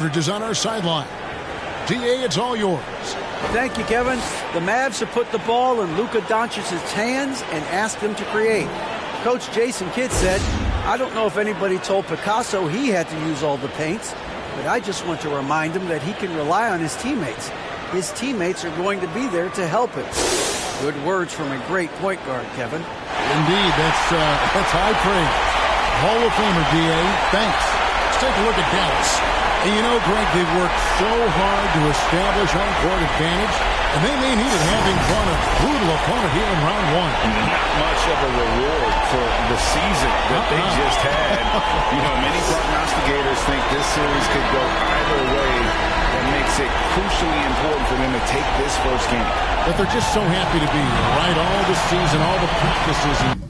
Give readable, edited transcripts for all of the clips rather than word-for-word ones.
Is on our sideline. DA, it's all yours. Thank you, Kevin. The Mavs have put the ball in Luka Doncic's hands and asked him to create. Coach Jason Kidd said, I don't know if anybody told Picasso he had to use all the paints, but I just want to remind him that he can rely on his teammates. His teammates are going to be there to help him. Good words from a great point guard, Kevin. Indeed, that's high praise. Hall of Famer, DA. Thanks. Let's take a look at Dallas. And you know, Greg, they've worked so hard to establish home-court advantage, and they may need it having fought a brutal opponent here in round one. Not much of a reward for the season that they just had. You know, many prognosticators think this series could go either way. That makes it crucially important for them to take this first game. But they're just so happy to be here, right? All the season, all the practices.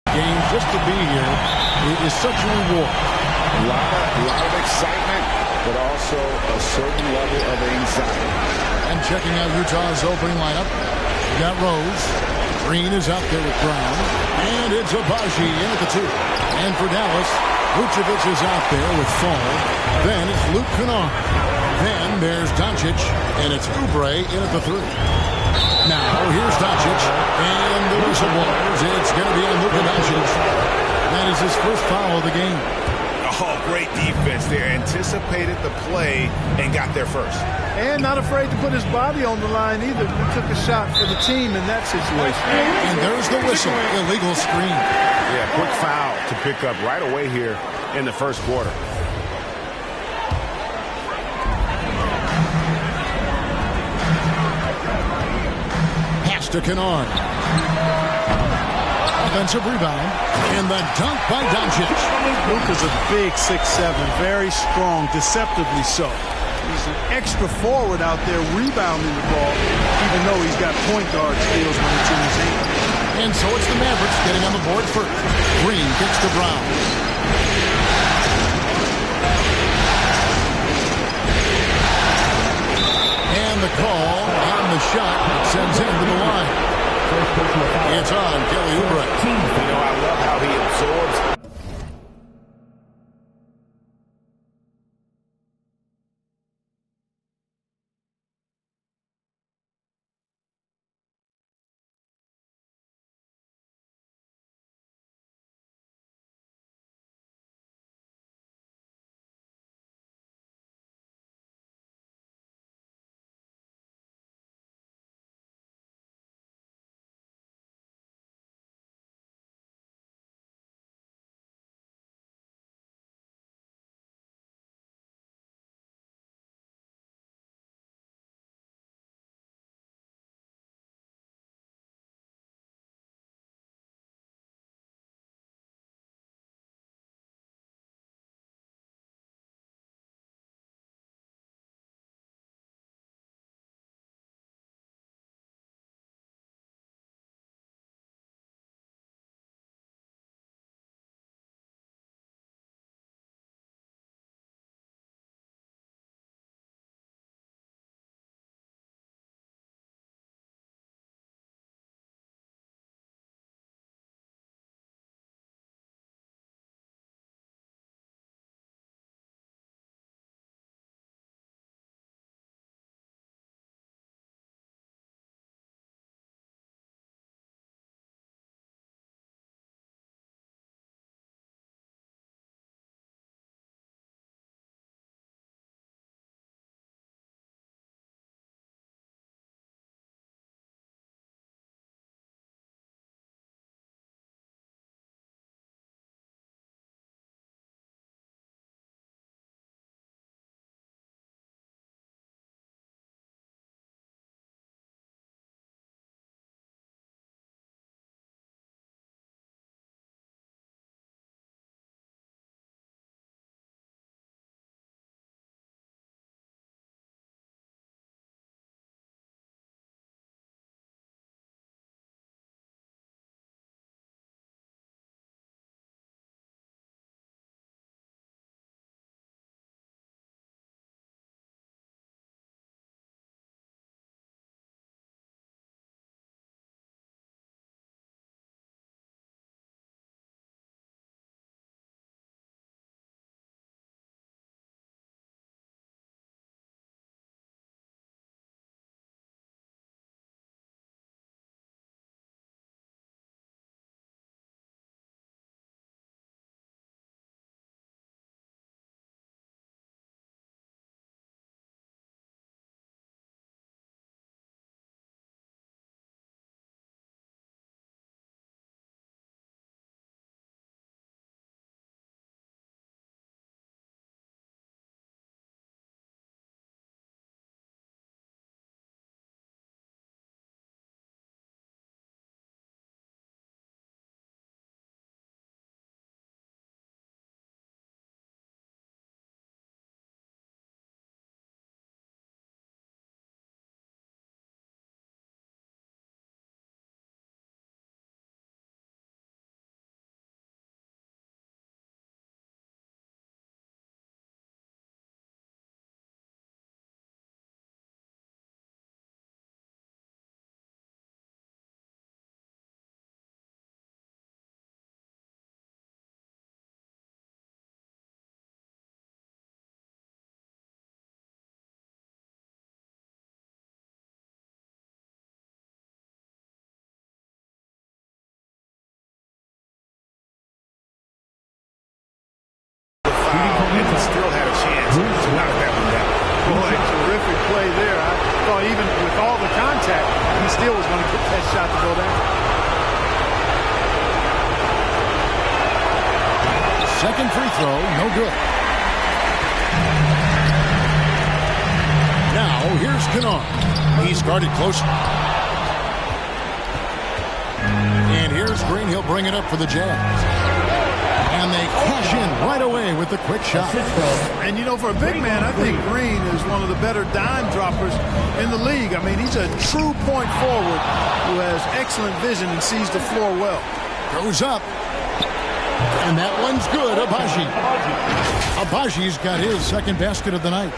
Game just to be here, it is such a reward. A lot of excitement, but also a certain level of anxiety. And checking out Utah's opening lineup, we got Rose. Green is out there with Brown. And it's Agbaji in at the 2. And for Dallas, Vucevic is out there with Fall. Then it's Luke Kennard. Then there's Doncic, and it's Oubre in at the 3. Now, here's Doncic, and the whistle blows. It's going to be on Luka Doncic. That is his first foul of the game. Oh, great defense there. Anticipated the play and got there first. And not afraid to put his body on the line either. He took a shot for the team in that situation. And there's the whistle. Illegal screen. Yeah, quick foul to pick up right away here in the first quarter. To Kennard. Offensive rebound. And the dunk by Doncic. Luka's a big 6'7", very strong, deceptively so. He's an extra forward out there rebounding the ball, even though he's got point guard skills when it's in his hand. And so it's the Mavericks getting on the board first. Green kicks to Brown. And the call on the shot sends him to the line. It's on Kelly Oubre. You know, I love how he absorbs play there. I thought even with all the contact, he still was going to get that shot to go down. Second free throw, no good. Now, here's Kennard. He's guarded close. And here's Green. He'll bring it up for the Jazz. And they cash in right away with the quick shot. And, you know, for a big man, I think Green is one of the better dime droppers in the league. I mean, he's a true point forward who has excellent vision and sees the floor well. Goes up. And that one's good. Agbaji. Agbaji's got his second basket of the night.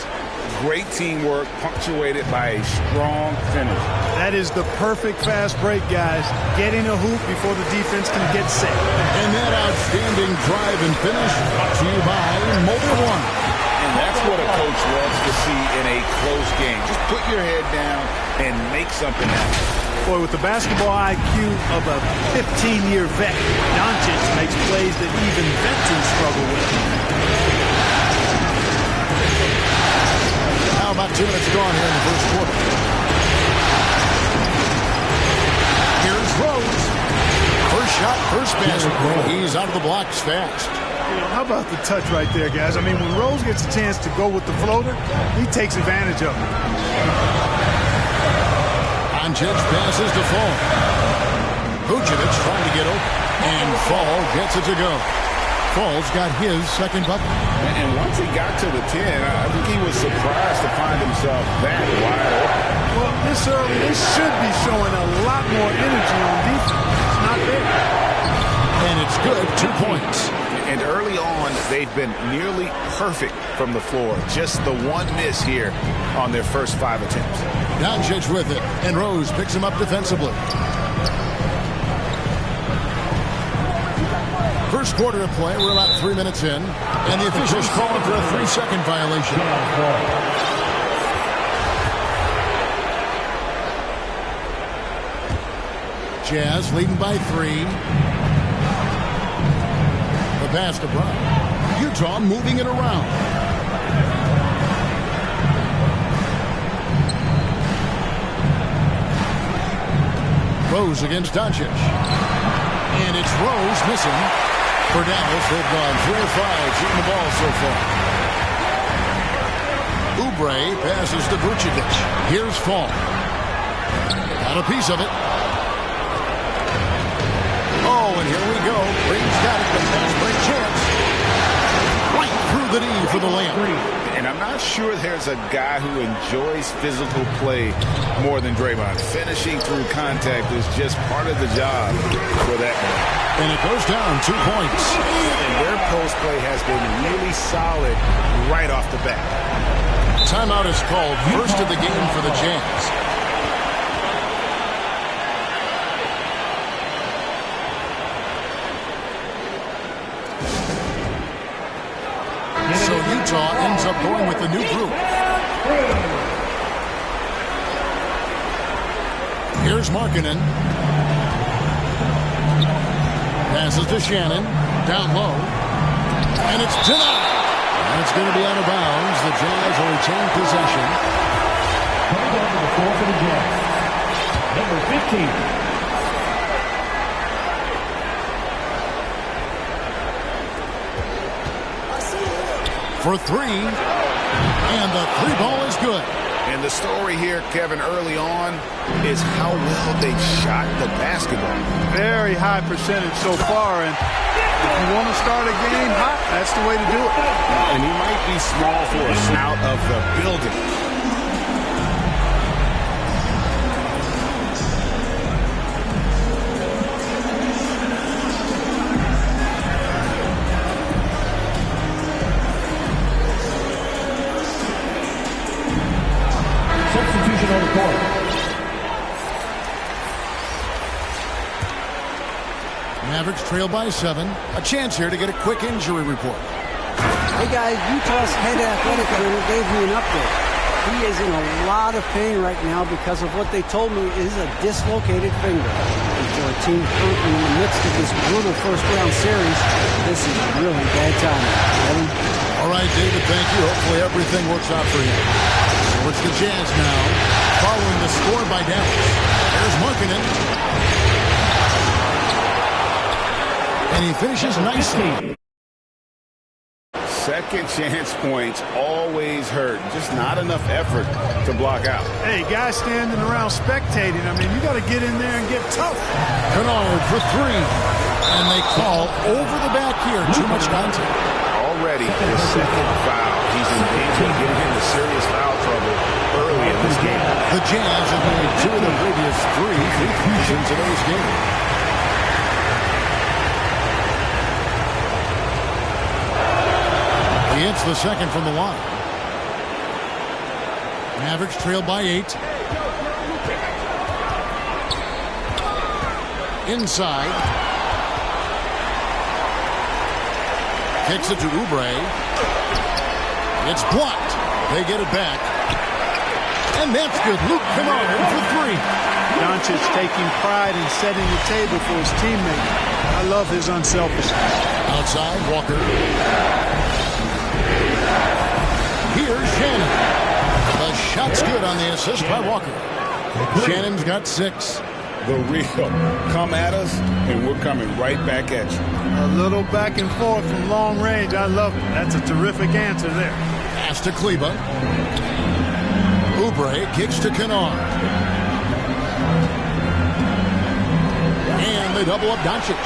Great teamwork, punctuated by a strong finish. That is the perfect fast break, guys. Getting a hoop before the defense can get set. And that outstanding drive and finish brought to you by Mobil 1. And that's what a coach loves to see in a close game. Just put your head down and make something happen. Boy, with the basketball IQ of a 15-year vet, Doncic makes plays that even veterans struggle with. Now about 2 minutes gone here in the first quarter. Here's Rose. First shot, first basket. He's out of the blocks fast. You know, how about the touch right there, guys? I mean, when Rose gets a chance to go with the floater, he takes advantage of it. Doncic passes to Fall. Vucevic trying to get open. And Fall gets it to go. Fall's got his second bucket. And once he got to the 10, I think he was surprised to find himself that wide open. Well, this early, they should be showing a lot more energy on defense. It's not there. And it's good, 2 points. And early on, they've been nearly perfect from the floor. Just the one miss here on their first 5 attempts. Doncic with it, and Rose picks him up defensively. First quarter of play, we're about 3 minutes in, and the officials calling for a 3-second violation. Jazz leading by 3. The pass to Brown. Utah moving it around. Rose against Doncic. And it's Rose missing. For Dallas, they've gone 3 of 5 shooting the ball so far. Oubre passes to Vucevic. Here's Fall. Got a piece of it. Oh, and here we go. Green's got it. The fast break chance. Right through the knee for the layup. And I'm not sure there's a guy who enjoys physical play more than Draymond. Finishing through contact is just part of the job for that man. And it goes down 2 points. And their post play has been really solid right off the bat. Timeout is called. First of the game for the Jazz. So Utah ends up going with the new group. Here's Markkanen. Passes to Shannon. Down low. And it's denied. And it's going to be out of bounds. The Jazz will retain possession. Coming down to the floor for the Jazz. Number 15. For 3, and the 3 ball is good. And the story here, Kevin, early on is how well they shot the basketball. Very high percentage so far, and if you want to start a game hot, that's the way to do it. And he might be small for a out of the building. Substitution on the court. Mavericks trail by 7. A chance here to get a quick injury report. Hey guys, Utah's head athletic trainer gave me an update. He is in a lot of pain right now because of what they told me is a dislocated finger. And for a team currently in the midst of this brutal first-round series, this is really bad timing. Kevin? All right, David, thank you. Hopefully everything works out for you. So it's the Jazz now, following the score by Dallas. There's Markkanen. And he finishes nicely. Second chance points always hurt. Just not enough effort to block out. Hey, guys standing around spectating. I mean, you got to get in there and get tough. Kennard for three. And they call over the back here. Too much contact. Already his second foul. He's in danger of getting into serious foul trouble early in this game. The Jazz have made two of the previous three free throws in today's game. He hits the second from the line. Mavericks trail by 8. Inside. Kicks it to Oubre. It's blocked. They get it back. And that's good. Luke Kennard for three. Doncic taking pride in setting the table for his teammate. I love his unselfishness. Outside, Walker. Here's Shannon. The shot's good on the assist by Walker. Shannon's got 6. The real. Come at us, and we're coming right back at you. A little back and forth from long range. I love it. That's a terrific answer there. Pass to Kleber. Oubre kicks to Kennard. And they double up Doncic.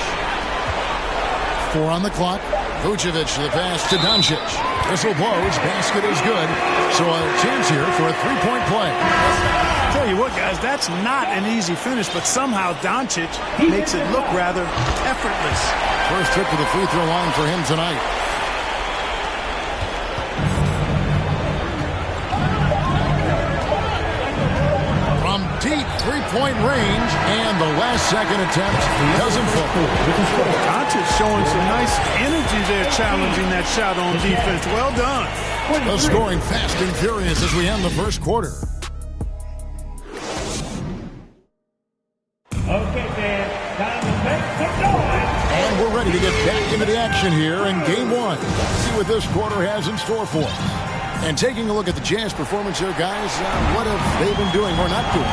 4 on the clock. Vucevic, the pass to Doncic. Whistle blows. Basket is good. So a chance here for a three-point play. Tell you what, guys, that's not an easy finish, but somehow Doncic makes it look rather effortless. First trip to the free throw line for him tonight. From deep three-point range, and the last second attempt doesn't fall. Doncic showing some nice energy there, challenging that shot on defense. Well done. The scoring fast and furious as we end the first quarter. Okay, Dan, time to make some noise. And we're ready to get back into the action here in Game 1. See what this quarter has in store for us. And taking a look at the Jazz performance here, guys, what have they been doing or not doing?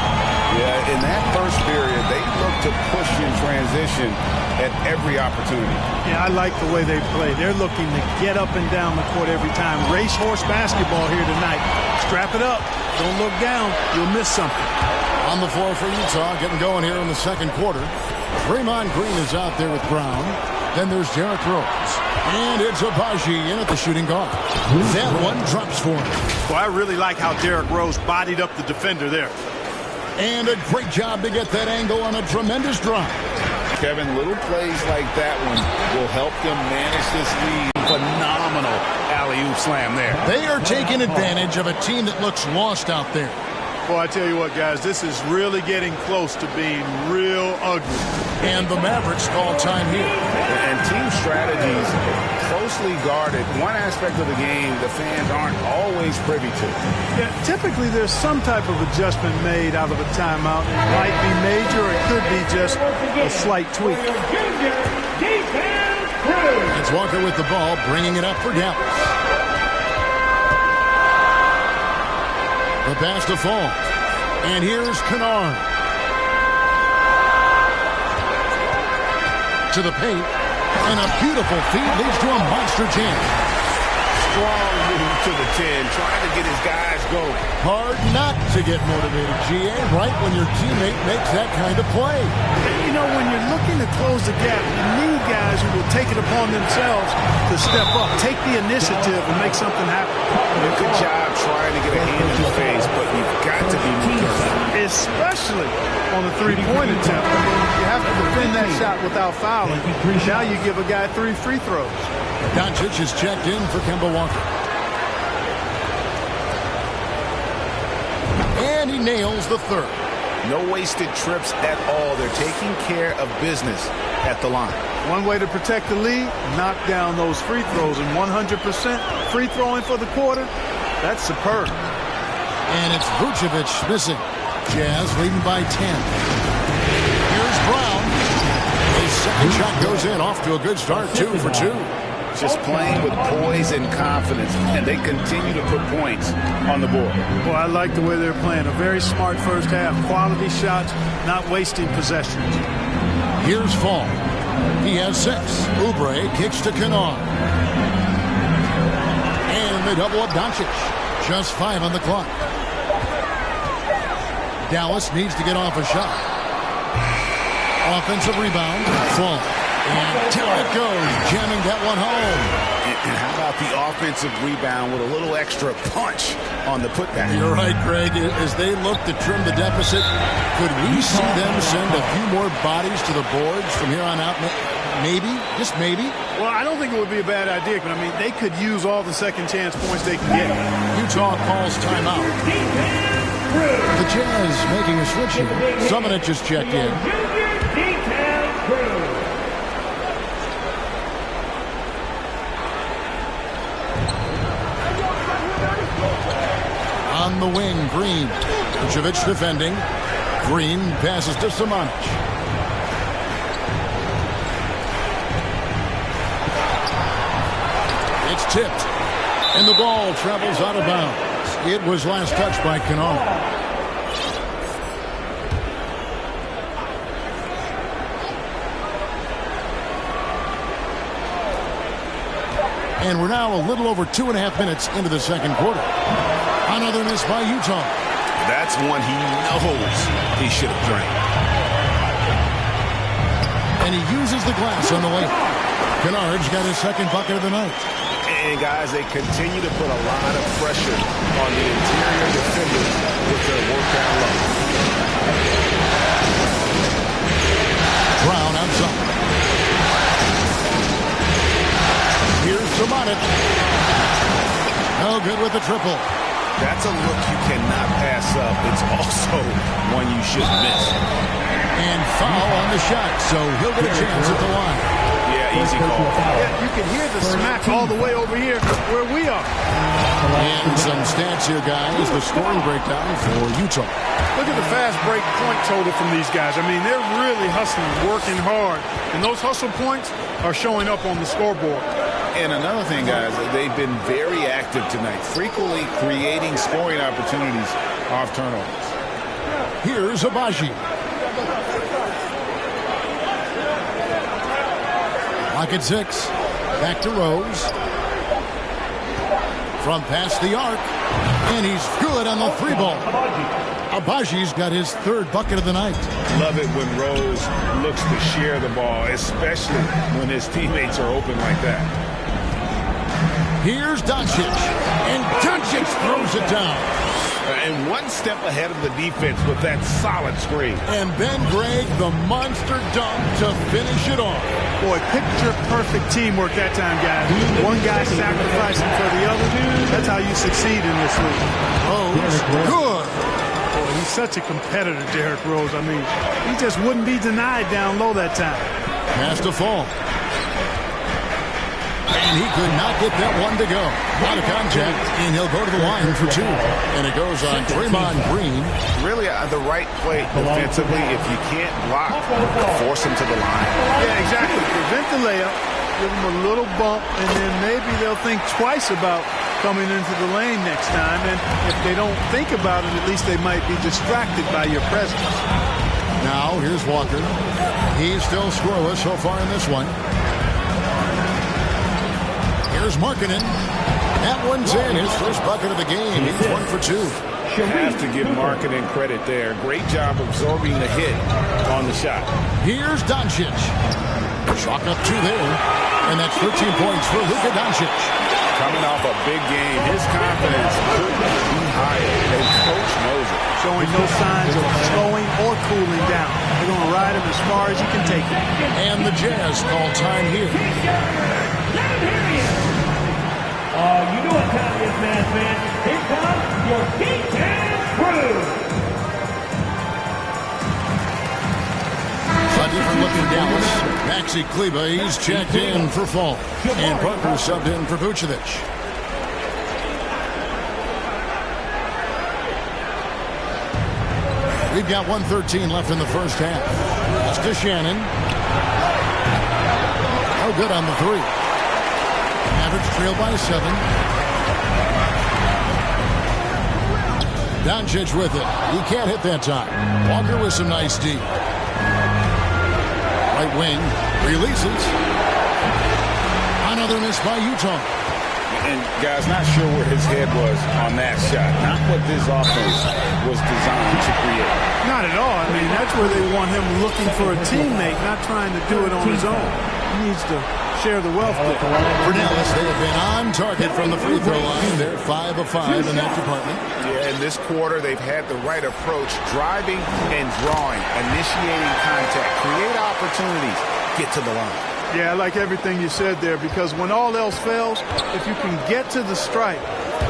Yeah, in that first period, they looked to push in transition at every opportunity. Yeah, I like the way they play. They're looking to get up and down the court every time. Racehorse basketball here tonight. Strap it up. Don't look down. You'll miss something. On the floor for Utah, getting going here in the second quarter. Draymond Green is out there with Brown. Then there's Derrick Rose. And it's Agbaji in at the shooting guard. That one drops for him. Well, I really like how Derrick Rose bodied up the defender there. And a great job to get that angle on a tremendous drive. Kevin, little plays like that one will help them manage this lead. Phenomenal alley-oop slam there. They are taking advantage of a team that looks lost out there. Well, I tell you what, guys, this is really getting close to being real ugly. And the Mavericks call time here. And team strategies closely guarded. One aspect of the game the fans aren't always privy to. Yeah, typically there's some type of adjustment made out of a timeout. It might be major, it could be just a slight tweak. It's Walker with the ball, bringing it up for Dallas. The pass to Fall. And here's Kennard. To the paint. And a beautiful feed leads to a monster jam. Strong move to the 10, trying to get his guys going. Hard not to get motivated, GA, right when your teammate makes that kind of play. You know, when you're looking to close the gap, you need guys who will take it upon themselves to step up, take the initiative, and make something happen. Good job trying to get a hand in the face, but you've got to be more careful. Especially on the three-point attempt. I mean, you have to defend that shot without fouling. Now you give a guy 3 free throws. Doncic is checked in for Kemba Walker. And he nails the third. No wasted trips at all. They're taking care of business at the line. One way to protect the lead, knock down those free throws. And 100% free throwing for the quarter, that's superb. And it's Vucevic missing. Jazz leading by 10. Here's Brown. His second shot goes in, off to a good start, 2 for 2. just playing with poise and confidence, and they continue to put points on the board. Well, I like the way they're playing. A very smart first half. Quality shots, not wasting possessions. Here's Fall. He has 6. Oubre kicks to Kennard. And they double up Doncic. Just 5 on the clock. Dallas needs to get off a shot. Offensive rebound. Fall. And down it goes, jamming that one home. And how about the offensive rebound with a little extra punch on the putback? You're right, Greg. As they look to trim the deficit, could we see them send a few more bodies to the boards from here on out? Maybe, just maybe. Well, I don't think it would be a bad idea, but I mean, they could use all the second chance points they can get. Utah calls timeout. The Jazz making a switch here. Summonich just checked in. On the wing, Green. Vucevic defending. Green passes to Summonich. It's tipped. And the ball travels out of bounds. It was last touched by Kennard. And we're now a little over 2.5 minutes into the second quarter. Another miss by Utah. That's one he knows he should have drank. And he uses the glass on the way. Kennard's got his second bucket of the night. And guys, they continue to put a lot of pressure on the interior defenders with their work down low. Brown outside. Here's Summonich. No good with the triple. That's a look you cannot pass up. It's also one you shouldn't miss. And foul on the shot, so he'll get a chance at the line. Yeah, easy call. Yeah, you can hear the smack all the way over here where we are. And some stats here, guys. The scoring breakdown for Utah. Look at the fast break point total from these guys. I mean, they're really hustling, working hard. And those hustle points are showing up on the scoreboard. And another thing, guys, they've been very active tonight, frequently creating scoring opportunities off turnovers. Here's Agbaji. Lock at 6. Back to Rose. From past the arc. And he's good on the 3-ball. Agbaji's got his 3rd bucket of the night. Love it when Rose looks to share the ball, especially when his teammates are open like that. Here's Doncic, and Doncic throws it down. And one step ahead of the defense with that solid screen. And Ben Gregg, the monster dunk to finish it off. Boy, picture-perfect teamwork that time, guys. One guy sacrificing for the other. That's how you succeed in this league. Oh, good. Boy, he's such a competitor, Derrick Rose. I mean, he just wouldn't be denied down low that time. Pass to Fall. And he could not get that one to go. Out of contact, and he'll go to the line for 2. And it goes on Draymond Green. Really the right play defensively. If you can't block, force him to the line. Yeah, exactly. Prevent the layup, give him a little bump, and then maybe they'll think twice about coming into the lane next time. And if they don't think about it, at least they might be distracted by your presence. Now, here's Walker. He's still scoreless so far in this one. Here's Markkanen. That one's in. His first bucket of the game. He's 1 for 2. Have to give Markkanen credit there. Great job absorbing the hit on the shot. Here's Doncic. Chalk up 2 there. And that's 13 points for Luka Doncic. Coming off a big game, his confidence couldn't be higher. And coach knows it. Showing no signs of slowing or cooling down. They're going to ride him as far as he can take it. And the Jazz call time here. You know what time it is, man. Here comes your D-Town crew. A different looking Dallas. Maxi Kleber, he's checked in for Fall. And Parker subbed in for Vucevic. We've got 1:13 left in the first half. That's to Shannon. Oh, good on the 3. Mavericks trail by 7. Doncic with it. He can't hit that time. Walker with some nice D. Right wing releases. Another miss by Utah. And, guys, not sure where his head was on that shot. Not what this offense was designed to create. Not at all. I mean, that's where they want him looking for a teammate, not trying to do it on his own. He needs to share the wealth there. For Dallas, they have been on target from the free throw line. They're 5 of 5 in that department. Yeah, in this quarter, they've had the right approach, driving and drawing, initiating contact, create opportunities, get to the line. Yeah, I like everything you said there, because when all else fails, if you can get to the stripe,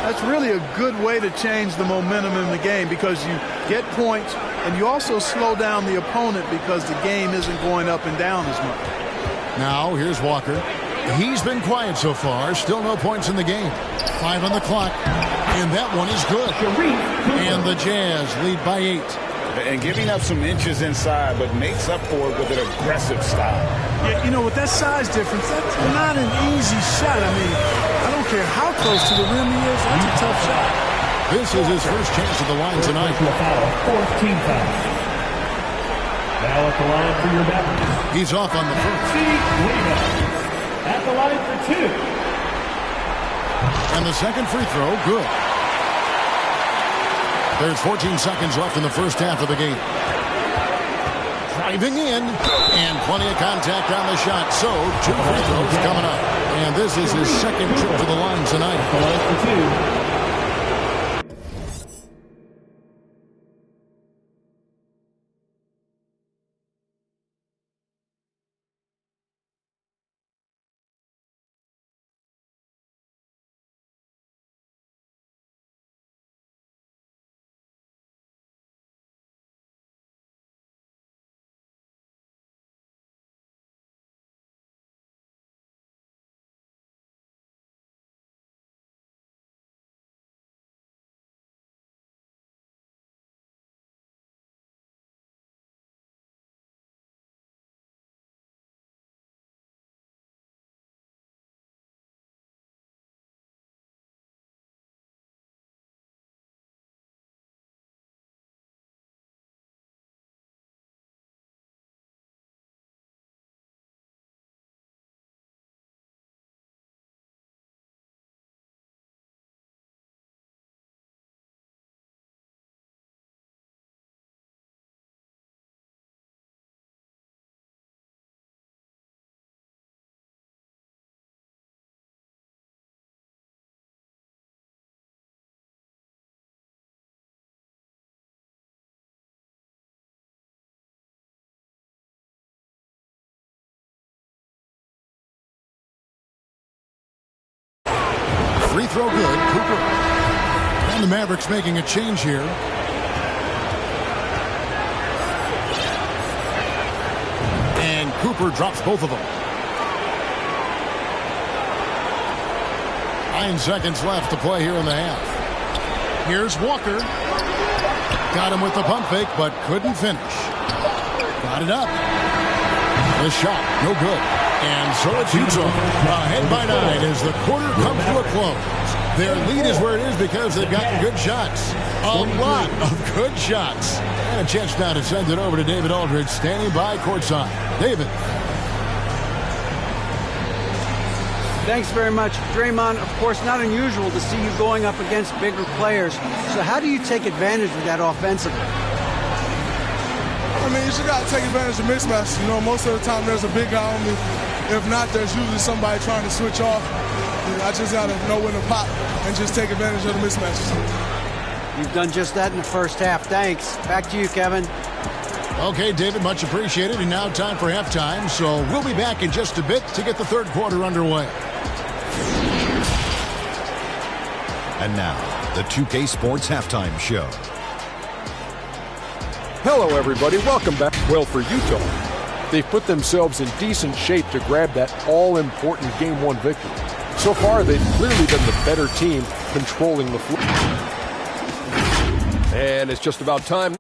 that's really a good way to change the momentum in the game, because you get points and you also slow down the opponent because the game isn't going up and down as much. Now, here's Walker. He's been quiet so far. Still no points in the game. 5 on the clock. And that one is good. And the Jazz lead by 8. And giving up some inches inside, but makes up for it with an aggressive style. Yeah, you know, with that size difference, that's not an easy shot. I mean, I don't care how close to the rim he is. That's a tough shot. This is his first chance at the line tonight. 4th team foul. Now at the line for your Mavericks. He's off on the first. At the line for 2. And the second free throw, good. There's 14 seconds left in the first half of the game. Driving in, and plenty of contact on the shot. So, 2 free throws coming up. And this is his second trip to the line tonight. At the line for 2. Free throw good. Cooper. And the Mavericks making a change here. And Cooper drops both of them. 9 seconds left to play here in the half. Here's Walker. Got him with the pump fake, but couldn't finish. Got it up. The shot, no good. And so it's Utah ahead by 9 as the quarter comes to a close. Their lead is where it is because they've got good shots. A lot of good shots. And a chance now to send it over to David Aldridge standing by courtside. David. Thanks very much, Draymond. Of course, not unusual to see you going up against bigger players. So how do you take advantage of that offensively? I mean, you just got to take advantage of mismatches. You know, most of the time there's a big guy on me. If not, there's usually somebody trying to switch off. I just got to know when to pop and just take advantage of the mismatches. You've done just that in the first half. Thanks. Back to you, Kevin. Okay, David, much appreciated. And now time for halftime. So we'll be back in just a bit to get the third quarter underway. And now, the 2K Sports Halftime Show. Hello, everybody. Welcome back. Well, for Utah, they've put themselves in decent shape to grab that all-important Game 1 victory. So far, they've clearly been the better team controlling the floor. And it's just about time.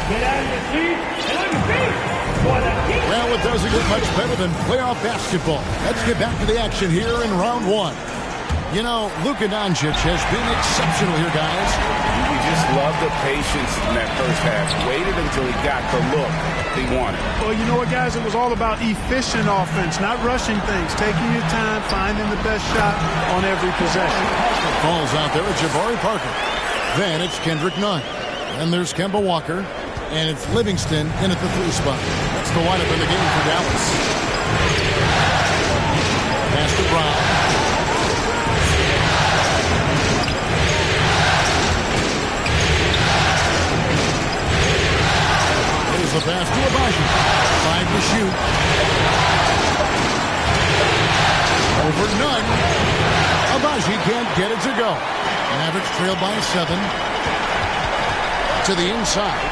Get out of your seat and on your feet for the Heat. Well, it doesn't get much better than playoff basketball. Let's get back to the action here in round one. You know, Luka Doncic has been exceptional here, guys. You just love the patience in that first half. Waited until he got the look he wanted. Well, you know what, guys? It was all about efficient offense, not rushing things, taking your time, finding the best shot on every possession. Falls out there. It's Jabari Parker. Then it's Kendrick Nunn. And there's Kemba Walker. And it's Livingston in at the 3 spot. That's the lineup in the game for Dallas. Pass to Brown. The pass to Abaji. 5 to shoot. Over Nunn. Abaji can't get it to go. Mavericks trail by 7. To the inside.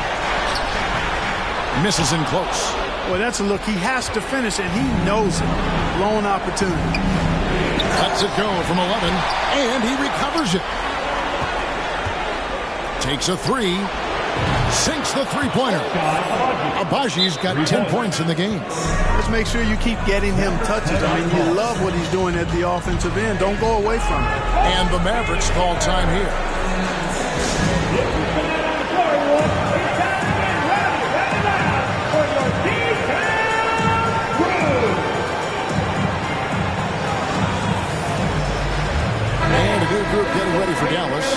Misses in close. Well, that's a look. He has to finish, and he knows it. Blown opportunity. Lets it go from 11, and he recovers it. Takes a 3. Sinks the three-pointer. Abaji's got 10 points in the game. Let's make sure you keep getting him touches. I mean, you love what he's doing at the offensive end. Don't go away from it. And the Mavericks call time here. And a good group getting ready for Dallas.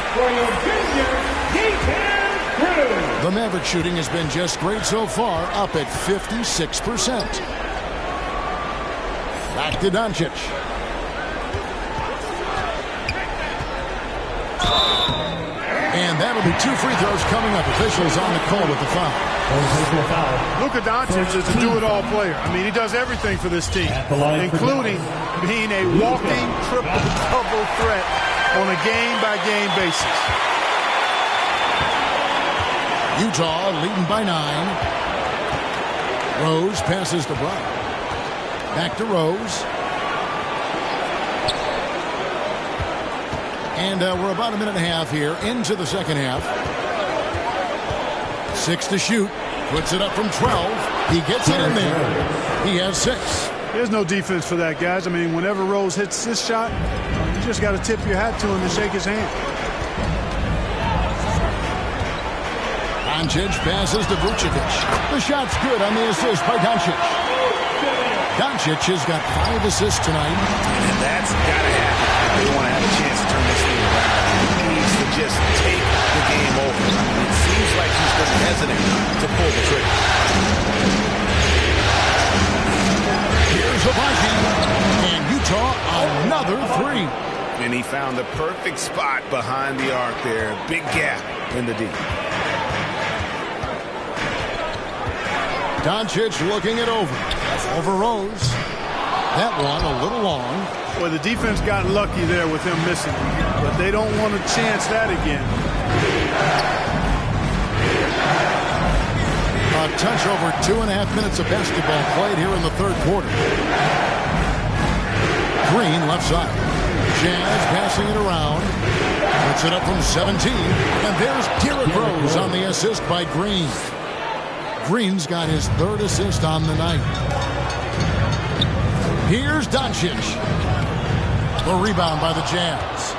For your junior D-Town crew. The Maverick shooting has been just great so far, up at 56%. Back to Doncic. And that'll be 2 free throws coming up. Officials on the call with the foul. Luka Doncic is a do-it-all player. I mean, he does everything for this team, including being a walking triple-double threat on a game-by-game basis. Utah leading by 9. Rose passes to Brown. Back to Rose. And we're about a minute and a half here into the second half. 6 to shoot. Puts it up from 12. He gets it in there. He has 6. There's no defense for that, guys. I mean, whenever Rose hits this shot, you just got to tip your hat to him and shake his hand. Doncic passes to Vucevic. The shot's good on the assist by Doncic. Doncic has got 5 assists tonight. And that's got to happen. They want to have a chance to turn this thing around. He needs to just take the game over. It seems like he's been hesitant to pull the trigger. Here's Abaji. And Utah, another 3. And he found the perfect spot behind the arc there. Big gap in the D. Doncic looking it over. Over Rose. That one a little long. Well, the defense got lucky there with him missing, but they don't want to chance that again. A touch over 2.5 minutes of basketball played here in the third quarter. Green left side. Jazz passing it around. Puts it up from 17. And there's Derrick Rose on the assist by Green. Green's got his 3rd assist on the night. Here's Doncic. The rebound by the Jazz.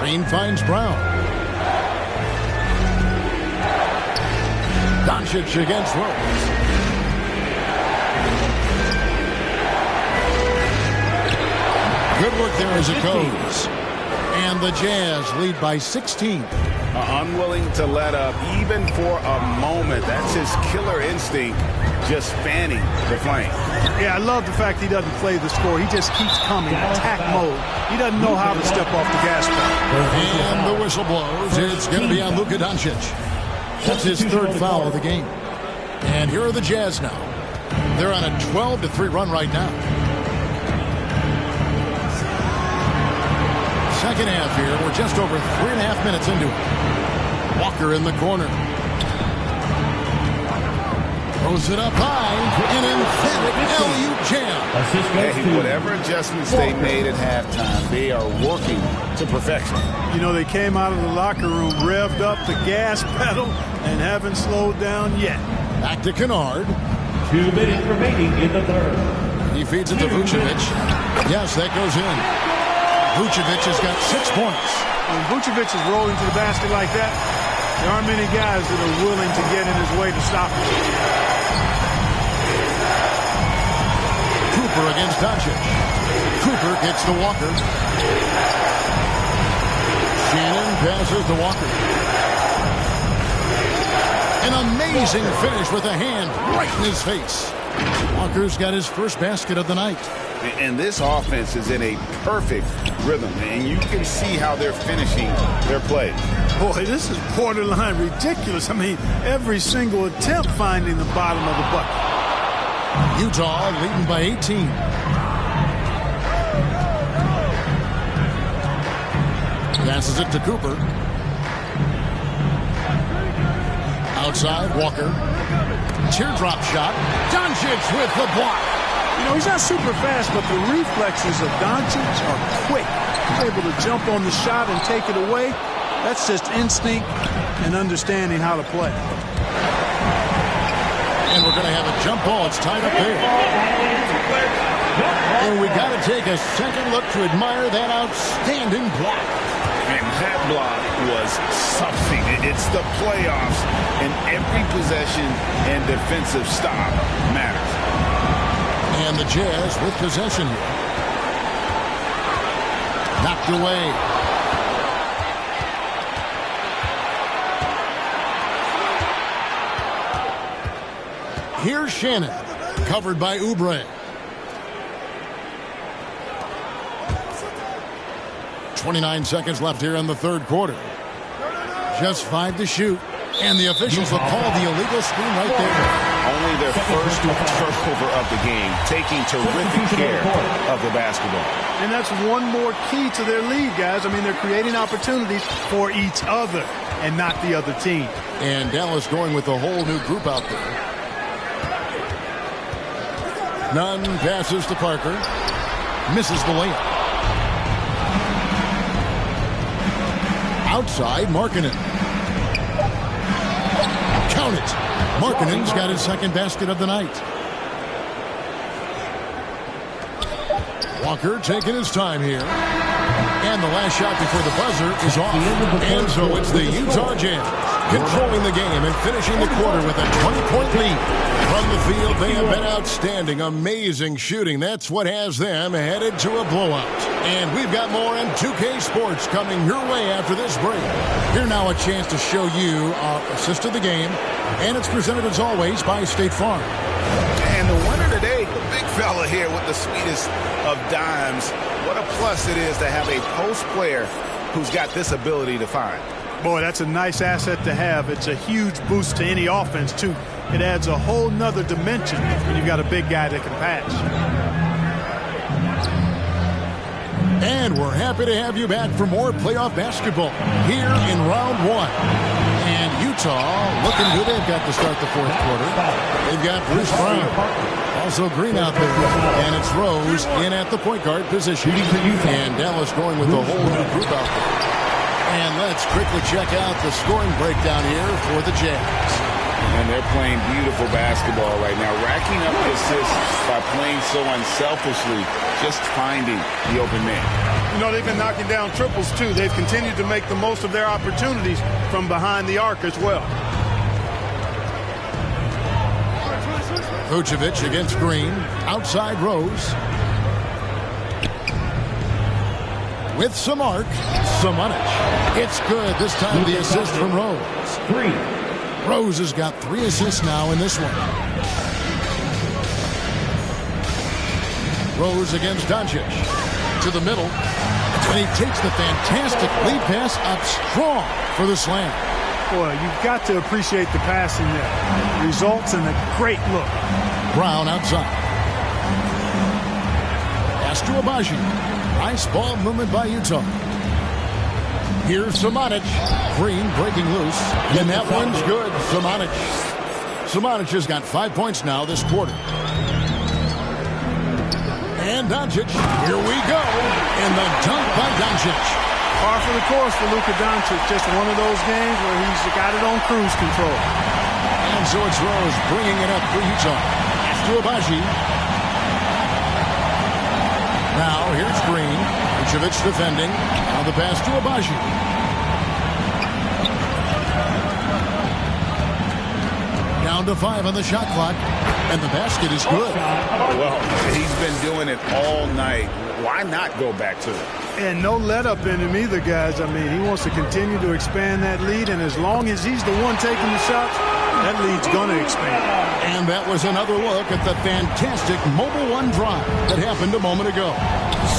Green finds Brown. Doncic against Rose. Good work there as it goes. And the Jazz lead by 16. Unwilling to let up even for a moment. That's his killer instinct. just fanning the flame. Yeah, I love the fact he doesn't play the score. He just keeps coming, attack mode. He doesn't know how to step off the gas pedal. And the whistle blows. It's going to be on Luka Doncic. That's his third foul of the game. And here are the Jazz now. They're on a 12-3 run right now. Second half here. We're just over 3.5 minutes into it. Walker in the corner. Throws it up high. An emphatic LU jam. Hey, whatever adjustments they made at halftime, they are working to perfection. You know, they came out of the locker room, revved up the gas pedal, and haven't slowed down yet. Back to Kennard. 2 minutes remaining in the third. He feeds it to Vucevic. Yes, that goes in. Vucevic has got 6 points. When Vucevic is rolling to the basket like that, there aren't many guys that are willing to get in his way to stop him. Cooper against Doncic. Cooper gets to Walker. Shannon passes to Walker. An amazing finish with a hand right in his face. Walker's got his first basket of the night. And this offense is in a perfect rhythm, and you can see how they're finishing their play. Boy, this is borderline ridiculous. I mean, every single attempt finding the bottom of the bucket. Utah leading by 18. Passes it to Cooper. Outside, Walker. Teardrop shot. Doncic with the block. You know, he's not super fast, but the reflexes of Doncic are quick. He's able to jump on the shot and take it away. That's just instinct and understanding how to play. And we're going to have a jump ball. It's tied up there. And we got to take a second look to admire that outstanding block. And that block was something. It's the playoffs, and every possession and defensive stop matters. And the Jazz with possession here. Knocked away. Here's Shannon, covered by Oubre. 29 seconds left here in the third quarter. Just 5 to shoot. And the officials will call the illegal screen right there. Only their first turnover of the game, taking terrific care of the basketball. And that's one more key to their lead, guys. I mean, they're creating opportunities for each other and not the other team. And Dallas going with a whole new group out there. Nunn passes to Parker. Misses the layup. Outside, Markkanen. Count it. Markkanen's got his second basket of the night. Walker taking his time here. And the last shot before the buzzer is off. And so it's the Utah Jazz controlling the game and finishing the quarter with a 20-point lead. From the field, they have been outstanding. Amazing shooting. That's what has them headed to a blowout. And we've got more on 2K Sports coming your way after this break. Here now a chance to show you our assist of the game. And it's presented as always by State Farm. And the winner today, the big fella here with the sweetest of dimes. What a plus it is to have a post player who's got this ability to find. Boy, that's a nice asset to have. It's a huge boost to any offense, too. It adds a whole nother dimension when you've got a big guy that can pass. And we're happy to have you back for more playoff basketball here in round one. And Utah looking good. They've got to start the fourth quarter. They've got Bruce Brown. Also Green out there. And it's Rose in at the point guard position. And Dallas going with a whole new group out there. And let's quickly check out the scoring breakdown here for the Jazz. And they're playing beautiful basketball right now, racking up assists by playing so unselfishly, just finding the open man. You know, they've been knocking down triples, too. They've continued to make the most of their opportunities from behind the arc as well. Vucevic against Green. Outside Rose. With some arc, Samanic. It's good. This time the assist from Rose. Rose has got 3 assists now in this one. Rose against Doncic. To the middle. And he takes the fantastic lead pass up strong for the slam. Boy, you've got to appreciate the passing there. Results in a great look. Brown outside. Pass to Agbaji. Nice ball movement by Utah. Here's Samanic. Green breaking loose. And that one's good. Samanic has got 5 points now this quarter. And Doncic. Here we go. And the dunk by Doncic. Par for the course for Luka Doncic. Just one of those games where he's got it on cruise control. And so it's Rose bringing it up for Utah. To Agbaji. Now here's Green. Vucevic defending. Now the pass to Agbaji. Down to 5 on the shot clock. And the basket is good. Well, he's been doing it all night. Why not go back to it? And no let up in him either, guys. I mean, he wants to continue to expand that lead, and as long as he's the one taking the shots, that lead's going to expand. And that was another look at the fantastic Mobile One drive that happened a moment ago.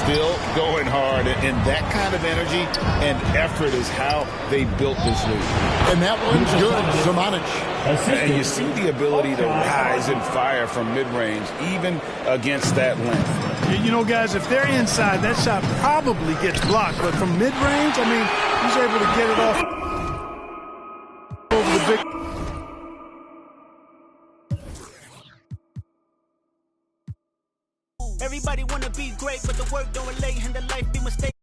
Still going hard, and that kind of energy and effort is how they built this lead. And that one's good, Samanic. And you see the ability to rise and fire from mid-range, even against that length. You know, guys, if they're inside, that shot probably gets blocked. But from mid-range, I mean, he's able to get it off over the big. Everybody want to be great, but the work don't relate and the life be mistaken.